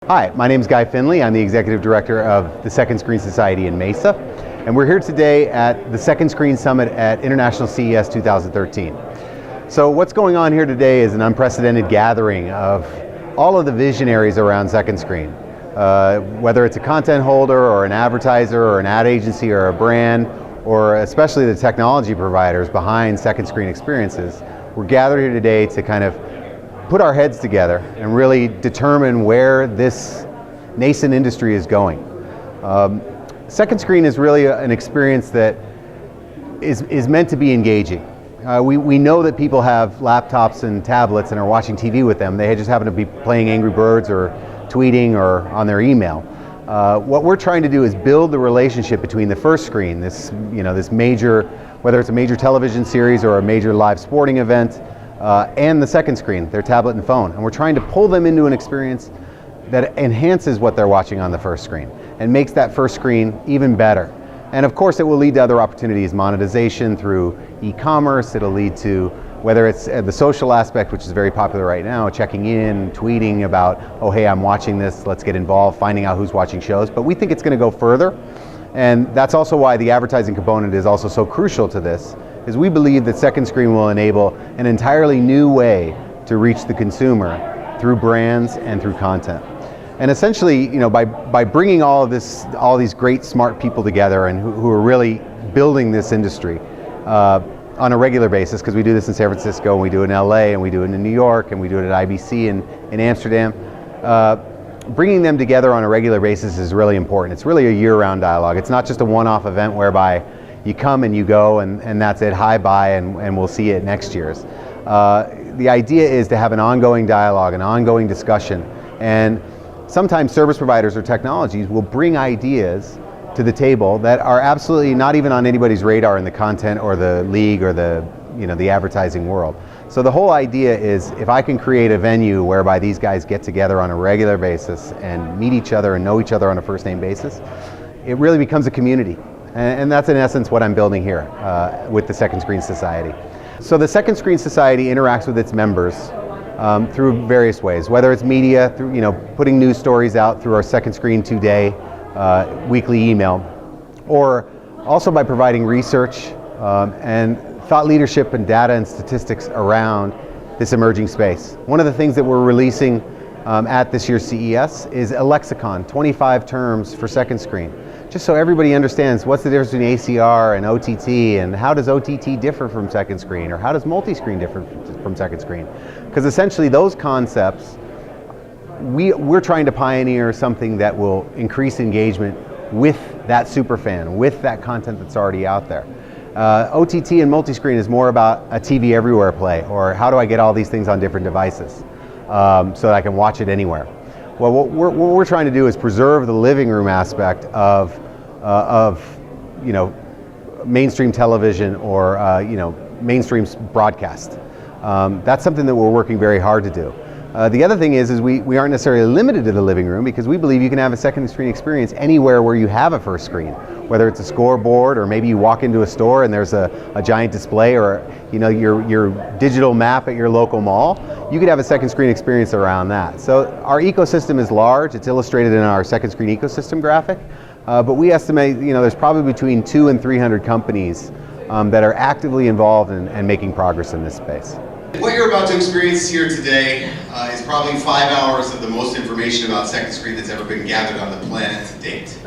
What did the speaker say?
Hi, my name is Guy Finley. I'm the Executive Director of the Second Screen Society and MESA, and we're here today at the Second Screen Summit at International CES 2013. So what's going on here today is an unprecedented gathering of all of the visionaries around Second Screen. Whether it's a content holder or an advertiser or an ad agency or a brand, or especially the technology providers behind Second Screen experiences, we're gathered here today to kind of put our heads together and really determine where this nascent industry is going. Second Screen is really an experience that is meant to be engaging. We know that people have laptops and tablets and are watching TV with them. They just happen to be playing Angry Birds or tweeting or on their email. What we're trying to do is build the relationship between the first screen, this major, whether it's a major television series or a major live sporting event, and the second screen, their tablet and phone. And we're trying to pull them into an experience that enhances what they're watching on the first screen and makes that first screen even better. And of course it will lead to other opportunities, monetization through e-commerce. It'll lead to, whether it's the social aspect, which is very popular right now, checking in, tweeting about, oh hey, I'm watching this, let's get involved, finding out who's watching shows. But we think it's going to go further. And that's also why the advertising component is also so crucial to this, is we believe that Second Screen will enable an entirely new way to reach the consumer through brands and through content. And essentially, by bringing all these great smart people together and who are really building this industry on a regular basis, because we do this in San Francisco, and we do it in LA, and we do it in New York, and we do it at IBC in Amsterdam. Bringing them together on a regular basis is really important. It's really a year-round dialogue. It's not just a one-off event whereby you come and you go and that's it, hi, bye, and we'll see you at next year's. The idea is to have an ongoing dialogue, an ongoing discussion, and sometimes service providers or technologies will bring ideas to the table that are absolutely not even on anybody's radar in the content or the league or the advertising world. So the whole idea is, if I can create a venue whereby these guys get together on a regular basis and meet each other and know each other on a first name basis, it really becomes a community. And that's in essence what I'm building here with the Second Screen Society. So the Second Screen Society interacts with its members through various ways, whether it's media, through putting news stories out through our Second Screen Today weekly email, or also by providing research and thought leadership and data and statistics around this emerging space. One of the things that we're releasing at this year's CES is a Lexicon, 25 terms for Second Screen, just so everybody understands what's the difference between ACR and OTT, and how does OTT differ from Second Screen, or how does multi-screen differ from Second Screen? Because essentially those concepts, we're trying to pioneer something that will increase engagement with that superfan, with that content that's already out there. OTT and multi-screen is more about a TV everywhere play, or how do I get all these things on different devices so that I can watch it anywhere. Well, what we're trying to do is preserve the living room aspect of mainstream television or mainstream broadcast. That's something that we're working very hard to do. The other thing is we aren't necessarily limited to the living room, because we believe you can have a second screen experience anywhere where you have a first screen, whether it's a scoreboard, or maybe you walk into a store and there's a giant display, or your digital map at your local mall. You could have a second screen experience around that. So our ecosystem is large. It's illustrated in our second screen ecosystem graphic, but we estimate there's probably between 200 and 300 companies that are actively involved and making progress in this space. What you're about to experience here today is probably 5 hours of the most information about Second Screen that's ever been gathered on the planet to date.